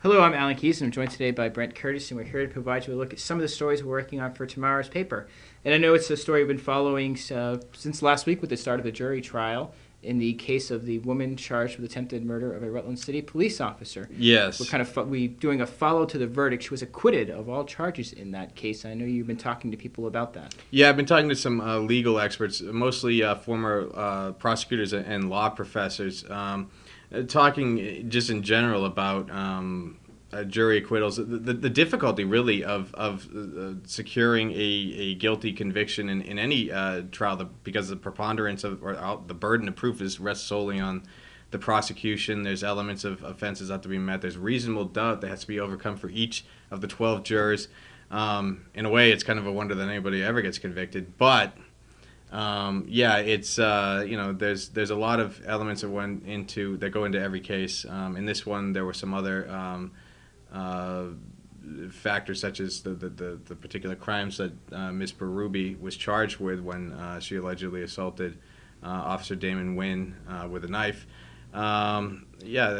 Hello, I'm Alan Keays, and I'm joined today by Brent Curtis, and we're here to provide you a look at some of the stories we're working on for tomorrow's paper. And I know it's a story we've been following since last week with the start of the jury trial in the case of the woman charged with attempted murder of a Rutland City police officer. Yes. We're doing a follow to the verdict. She was acquitted of all charges in that case. I know you've been talking to people about that. Yeah, I've been talking to some legal experts, mostly former prosecutors and law professors, talking just in general about jury acquittals. The difficulty really of securing a guilty conviction in any trial, because the preponderance of the burden of proof rests solely on the prosecution. There's elements of offenses that have to be met. There's reasonable doubt that has to be overcome for each of the 12 jurors. In a way, it's kind of a wonder that anybody ever gets convicted. But it's there's a lot of elements that go into every case. In this one, there were some other factors, such as the particular crimes that Ms. Berube was charged with when she allegedly assaulted Officer Damon Wynn with a knife. I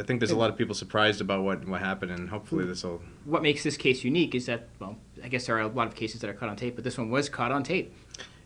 think there's a lot of people surprised about what happened, and hopefully this will... What makes this case unique is that, well, I guess there are a lot of cases that are caught on tape, but this one was caught on tape.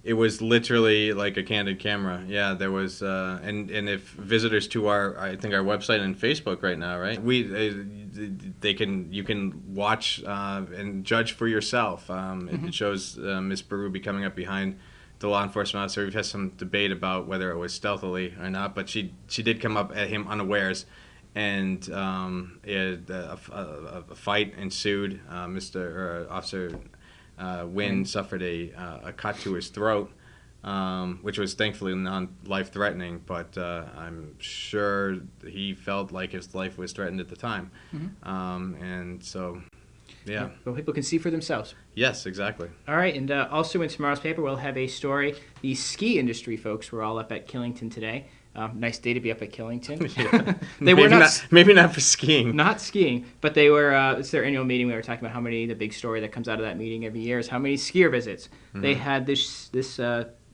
It was literally like a candid camera. Yeah, there was, and if visitors to our website and Facebook right now, right? You can watch and judge for yourself. It shows Miss Berube coming up behind the law enforcement officer. We've had some debate about whether it was stealthily or not, but she did come up at him unawares, and a fight ensued. Officer Wynn suffered a cut to his throat, which was thankfully non-life-threatening, but I'm sure he felt like his life was threatened at the time. And so, yeah. Well, people can see for themselves. Yes, exactly. All right, and also in tomorrow's paper, we'll have a story. The ski industry folks were all up at Killington today. Nice day to be up at Killington. Yeah. Maybe not for skiing. Not skiing, but they were. It's their annual meeting. We were talking about the big story that comes out of that meeting every year is how many skier visits they had this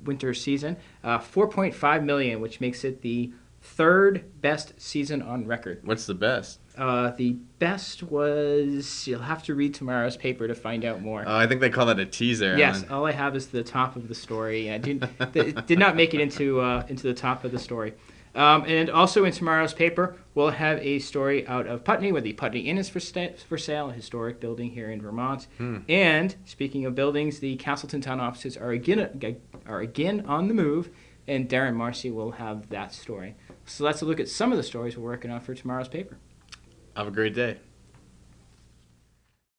winter season. 4.5 million, which makes it the third best season on record. What's the best? The best was, you'll have to read tomorrow's paper to find out more. I think they call that a teaser. Yes, Alan. all I have is the top of the story. It did not make it into the top of the story. And also in tomorrow's paper, we'll have a story out of Putney, where the Putney Inn is for sale, a historic building here in Vermont. And speaking of buildings, the Castleton town offices are again on the move, and Darren Marcy will have that story. So let's look at some of the stories we're working on for tomorrow's paper. Have a great day.